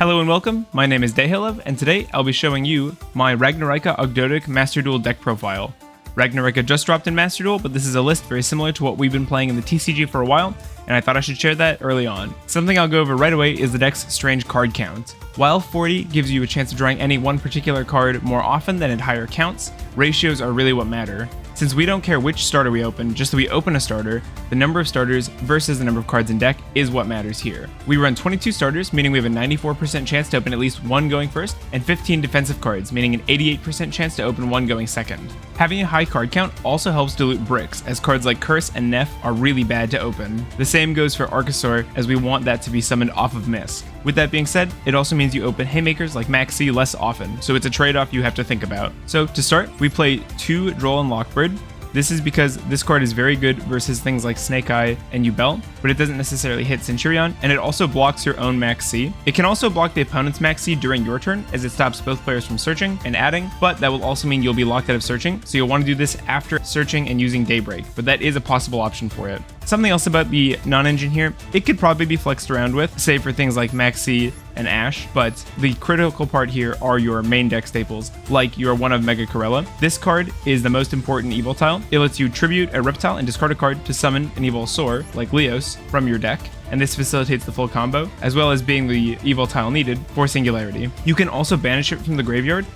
Hello and welcome, my name is Dayhilov, and today I'll be showing you my Ragnaraika Ogdoadic Master Duel deck profile. Ragnaraika just dropped in Master Duel, but this is a list very similar to what we've been playing in the TCG for a while, and I thought I should share that early on. Something I'll go over right away is the deck's strange card count. While 40 gives you a chance of drawing any one particular card more often than at higher counts, ratios are really what matter. Since we don't care which starter we open, just that we open a starter, the number of starters versus the number of cards in deck is what matters here. We run 22 starters, meaning we have a 94% chance to open at least one going first, and 15 defensive cards, meaning an 88% chance to open one going second. Having a high card count also helps dilute bricks, as cards like Curse and Neff are really bad to open. The same goes for Archosaur, as we want that to be summoned off of Misk. With that being said, it also means you open Haymakers like Maxx C less often, so it's a trade-off you have to think about. So to start, we play 2 Droll and Lockbird. This is because this card is very good versus things like Snake Eye and Yugioh, but it doesn't necessarily hit Centurion, and it also blocks your own Maxx C. It can also block the opponent's Maxx C during your turn, as it stops both players from searching and adding, but that will also mean you'll be locked out of searching, so you'll want to do this after searching and using Daybreak, but that is a possible option for it. Something else about the non-engine here, it could probably be flexed around with, save for things like Maxx C and Ash, but the critical part here are your main deck staples, like your one of Mega Corella. This card is the most important evil tile. It lets you tribute a reptile and discard a card to summon an Evolsaur, like Leos, from your deck, and this facilitates the full combo, as well as being the evil tile needed for Singularity. You can also banish it from the graveyard.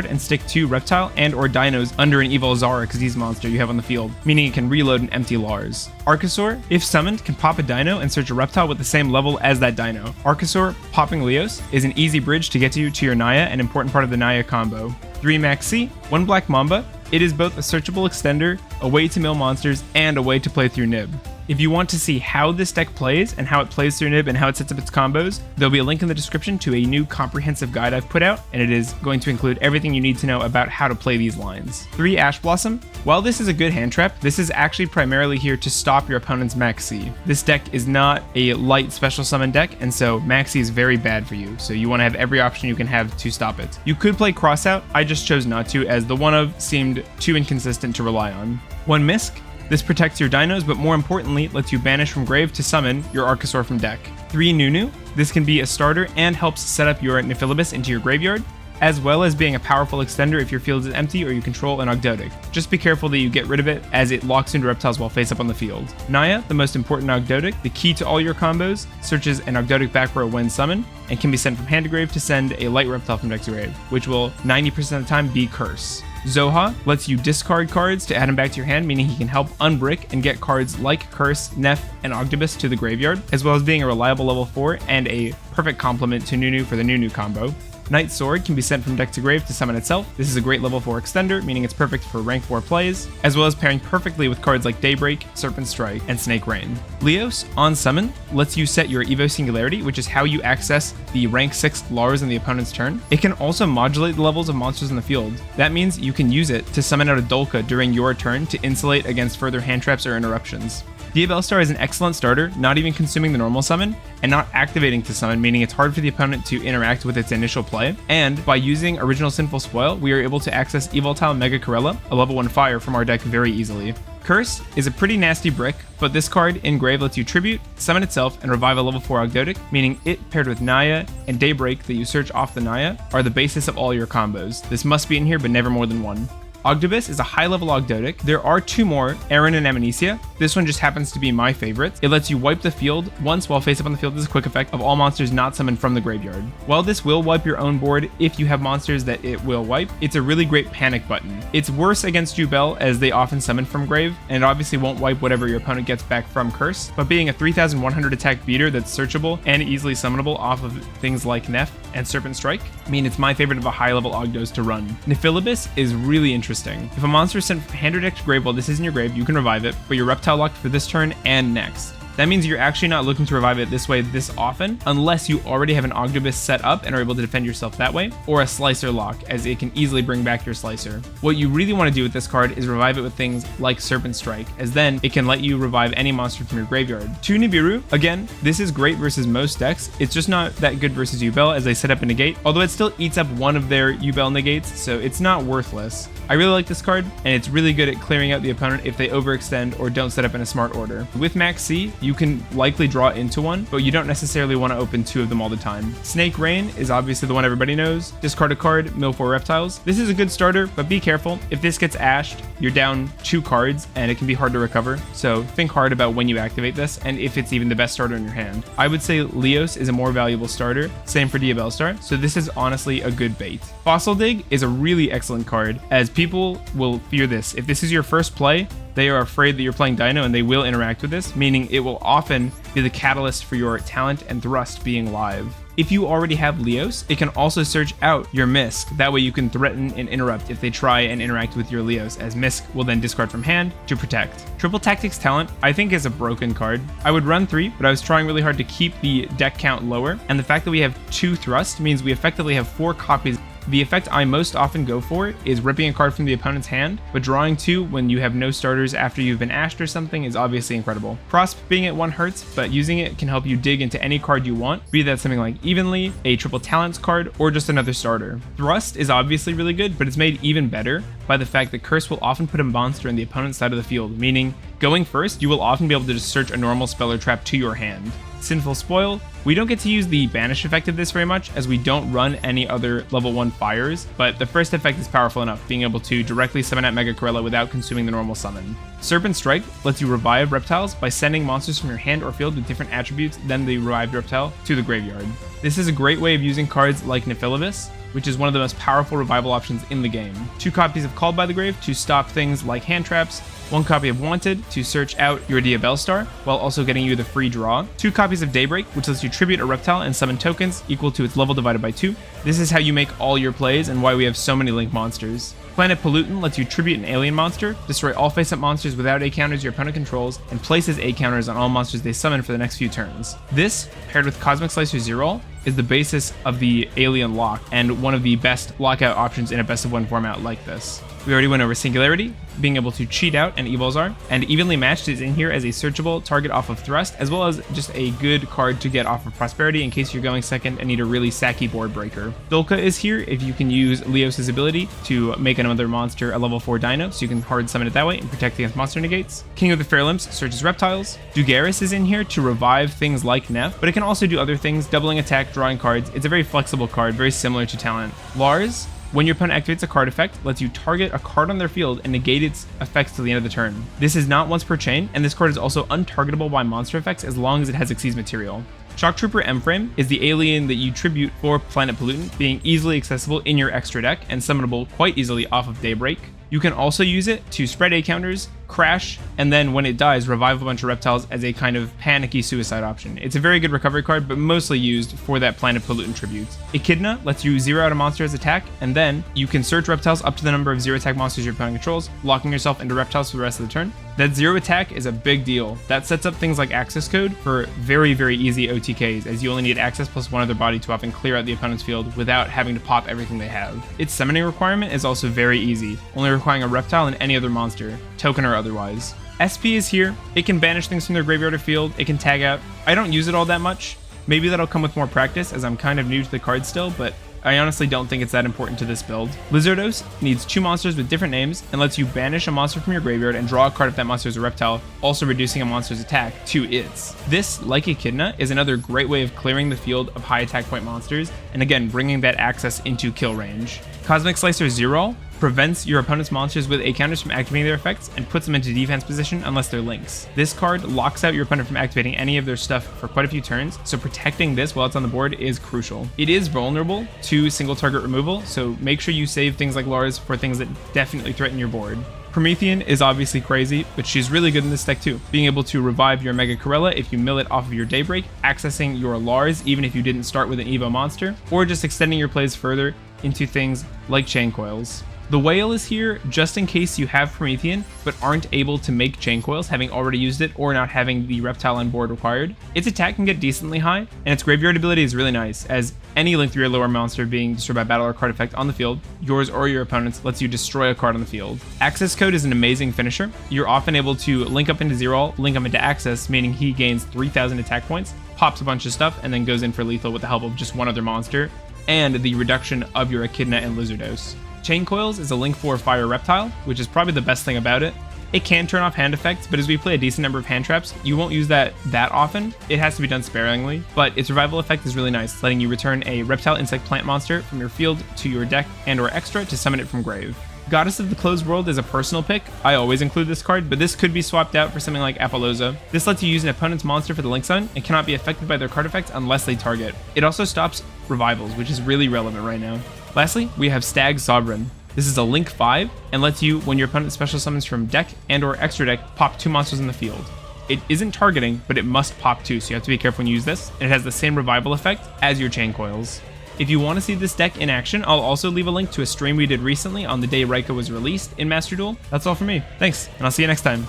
And stick 2 reptile and or dinos under an Evolsaur Xyz monster you have on the field, meaning it can reload an empty Lars. Archosaur, if summoned, can pop a dino and search a reptile with the same level as that dino. Archosaur popping Leos is an easy bridge to get you to your Naya, an important part of the Naya combo. 3 Maxx C, 1 Black Mamba. It is both a searchable extender, a way to mill monsters, and a way to play through Nib. If you want to see how this deck plays and how it plays through Nib and how it sets up its combos, there'll be a link in the description to a new comprehensive guide I've put out, and it is going to include everything you need to know about how to play these lines. 3 Ash Blossom. While this is a good hand trap, this is actually primarily here to stop your opponent's Maxx C. This deck is not a light special summon deck, and so Maxx C is very bad for you, so you want to have every option you can have to stop it. You could play Crossout, I just chose not to, as the one of seemed too inconsistent to rely on. 1 Misk. This protects your dinos, but more importantly, lets you banish from grave to summon your Archosaur from deck. 3 Nunu. This can be a starter and helps set up your Nephilibus into your graveyard, as well as being a powerful extender if your field is empty or you control an Ogdoadic. Just be careful that you get rid of it, as it locks into reptiles while face up on the field. Naya, the most important Ogdoadic, the key to all your combos, searches an Ogdoadic back row when summoned, and can be sent from hand to grave to send a light reptile from deck to grave, which will 90% of the time be Curse. Zoha lets you discard cards to add him back to your hand, meaning he can help unbrick and get cards like Curse, Neff, and Ogdibus to the graveyard, as well as being a reliable level 4 and a perfect complement to Nunu for the Nunu combo. Knight's Sword can be sent from deck to grave to summon itself. This is a great level 4 extender, meaning it's perfect for rank 4 plays, as well as pairing perfectly with cards like Daybreak, Serpent Strike, and Snake Rain. Leos, on summon, lets you set your Evo Singularity, which is how you access the rank 6 Lars in the opponent's turn. It can also modulate the levels of monsters in the field. That means you can use it to summon out a Dolka during your turn to insulate against further hand traps or interruptions. The Evolsaur is an excellent starter, not even consuming the normal summon, and not activating to summon, meaning it's hard for the opponent to interact with its initial play. And by using Original Sinful Spoil, we are able to access Evoltile Mega Corella, a level 1 fire, from our deck very easily. Curse is a pretty nasty brick, but this card in grave lets you tribute, summon itself, and revive a level 4 Ogdoadic, meaning it paired with Naya and Daybreak that you search off the Naya are the basis of all your combos. This must be in here, but never more than 1. Ogdibus is a high-level Ogdoadic. There are 2 more, Aaron and Amnesia. This one just happens to be my favorite. It lets you wipe the field once while face up on the field as a quick effect of all monsters not summoned from the graveyard. While this will wipe your own board if you have monsters that it will wipe, it's a really great panic button. It's worse against Duel, as they often summon from grave, and it obviously won't wipe whatever your opponent gets back from Curse, but being a 3100 attack beater that's searchable and easily summonable off of things like Neff and Serpent Strike, mean it's my favorite of a high-level Ogdos to run. Nephilibus is really interesting. If a monster is sent from hand or deck to grave while this is in your grave, you can revive it, but you're reptile locked for this turn and next. That means you're actually not looking to revive it this way this often, unless you already have an Ogdibus set up and are able to defend yourself that way, or a Slicer lock, as it can easily bring back your Slicer. What you really want to do with this card is revive it with things like Serpent Strike, as then it can let you revive any monster from your graveyard. 2 Nibiru, again, this is great versus most decks. It's just not that good versus Yubel, as they set up a negate, although it still eats up one of their Yubel negates, so it's not worthless. I really like this card, and it's really good at clearing out the opponent if they overextend or don't set up in a smart order. With Maxx C, you can likely draw into one, but you don't necessarily want to open 2 of them all the time. Snake Rain is obviously the one everybody knows. Discard a card, mill 4 reptiles. This is a good starter, but be careful. If this gets ashed, you're down 2 cards and it can be hard to recover. So think hard about when you activate this and if it's even the best starter in your hand. I would say Leos is a more valuable starter. Same for Evolsaur. So this is honestly a good bait. Fossil Dig is a really excellent card, as people will fear this. If this is your first play, they are afraid that you're playing Dino and they will interact with this, meaning it will often be the catalyst for your talent and thrust being live. If you already have Leos, it can also search out your Misk. That way you can threaten and interrupt if they try and interact with your Leos, as Misk will then discard from hand to protect. Triple Tactics Talent, I think, is a broken card. I would run 3, but I was trying really hard to keep the deck count lower, and the fact that we have 2 thrust means we effectively have 4 copies. The effect I most often go for is ripping a card from the opponent's hand, but drawing 2 when you have no starters after you've been ashed or something is obviously incredible. Prosp being at 1 hurts, but using it can help you dig into any card you want, be that something like Evenly, a Triple Talents card, or just another starter. Thrust is obviously really good, but it's made even better by the fact that Curse will often put a monster in the opponent's side of the field, meaning going first, you will often be able to just search a normal spell or trap to your hand. Sinful Spoil, we don't get to use the banish effect of this very much, as we don't run any other level 1 fires, but the first effect is powerful enough, being able to directly summon out Mega Corella without consuming the normal summon. Serpent Strike lets you revive reptiles by sending monsters from your hand or field with different attributes than the revived reptile to the graveyard. This is a great way of using cards like Nephilibus, which is one of the most powerful revival options in the game. 2 copies of Called by the Grave to stop things like hand traps, 1 copy of Wanted to search out your Evolsaur while also getting you the free draw, 2 copies of Daybreak, which lets you tribute a reptile and summon tokens equal to its level divided by 2. This is how you make all your plays and why we have so many Link monsters. Planet Pollutant lets you tribute an alien monster, destroy all face-up monsters without A counters your opponent controls, and places A counters on all monsters they summon for the next few turns. This, paired with Cosmic Slicer Zero, is the basis of the Alien Lock, and one of the best lockout options in a best of 1 format like this. We already went over Singularity, being able to cheat out an Evolsaur, and Evenly Matched is in here as a searchable target off of Thrust, as well as just a good card to get off of Prosperity in case you're going second and need a really sacky board breaker. Dulka is here if you can use Leos' ability to make another monster a level 4 dino, so you can hard summon it that way and protect against monster negates. King of the Fair Limbs searches reptiles. Dugaris is in here to revive things like Neph, but it can also do other things, doubling attack, drawing cards. It's a very flexible card, very similar to Talent. Lars, when your opponent activates a card effect, lets you target a card on their field and negate its effects to the end of the turn. This is not once per chain, and this card is also untargetable by monster effects as long as it has Xyz material. Shock Trooper M-Frame is the alien that you tribute for Planet Pollutant, being easily accessible in your extra deck and summonable quite easily off of Daybreak. You can also use it to spread A counters, crash, and then when it dies, revive a bunch of reptiles as a kind of panicky suicide option. It's a very good recovery card, but mostly used for that Planet Pollutant tribute. Echidna lets you zero out a monster's attack, and then you can search reptiles up to the number of 0 attack monsters your opponent controls, locking yourself into reptiles for the rest of the turn. That 0 attack is a big deal. That sets up things like access code for very, very easy OTKs, as you only need access plus 1 other body to often clear out the opponent's field without having to pop everything they have. Its summoning requirement is also very easy, only requiring a reptile and any other monster, token or otherwise. SP is here. It can banish things from their graveyard or field. It can tag out. I don't use it all that much. Maybe that'll come with more practice, as I'm kind of new to the card still, but I honestly don't think it's that important to this build. Lizardos needs 2 monsters with different names and lets you banish a monster from your graveyard and draw a card if that monster is a reptile, also reducing a monster's attack to its. This, like Echidna, is another great way of clearing the field of high attack point monsters, and again, bringing that access into kill range. Cosmic Slicer Zero prevents your opponent's monsters with A counters from activating their effects and puts them into defense position unless they're links. This card locks out your opponent from activating any of their stuff for quite a few turns, so protecting this while it's on the board is crucial. It is vulnerable to single target removal, so make sure you save things like Lars for things that definitely threaten your board. Promethean is obviously crazy, but she's really good in this deck too, being able to revive your Mega Corella if you mill it off of your Daybreak, accessing your Lars even if you didn't start with an Evo monster, or just extending your plays further into things like Chain Coils. The Whale is here just in case you have Promethean, but aren't able to make Chain Coils, having already used it or not having the reptile on board required. Its attack can get decently high, and its graveyard ability is really nice, as any Link 3 or lower monster being destroyed by battle or card effect on the field, yours or your opponent's, lets you destroy a card on the field. Access Code is an amazing finisher. You're often able to link up into Zero, link up into Access, meaning he gains 3,000 attack points, pops a bunch of stuff, and then goes in for lethal with the help of just one other monster, and the reduction of your Echidna and Lizardos. Chain Coils is a Link 4 Fire Reptile, which is probably the best thing about it. It can turn off hand effects, but as we play a decent number of hand traps, you won't use that often. It has to be done sparingly, but its revival effect is really nice, letting you return a reptile insect plant monster from your field to your deck and or extra to summon it from grave. Goddess of the Closed World is a personal pick. I always include this card, but this could be swapped out for something like Appaloosa. This lets you use an opponent's monster for the Link Summon and cannot be affected by their card effects unless they target. It also stops revivals, which is really relevant right now. Lastly, we have Stag Sovereign. This is a Link 5 and lets you, when your opponent special summons from deck and or extra deck, pop 2 monsters in the field. It isn't targeting, but it must pop 2, so you have to be careful when you use this, and it has the same revival effect as your Chain Coils. If you want to see this deck in action, I'll also leave a link to a stream we did recently on the day Raika was released in Master Duel. That's all for me. Thanks, and I'll see you next time.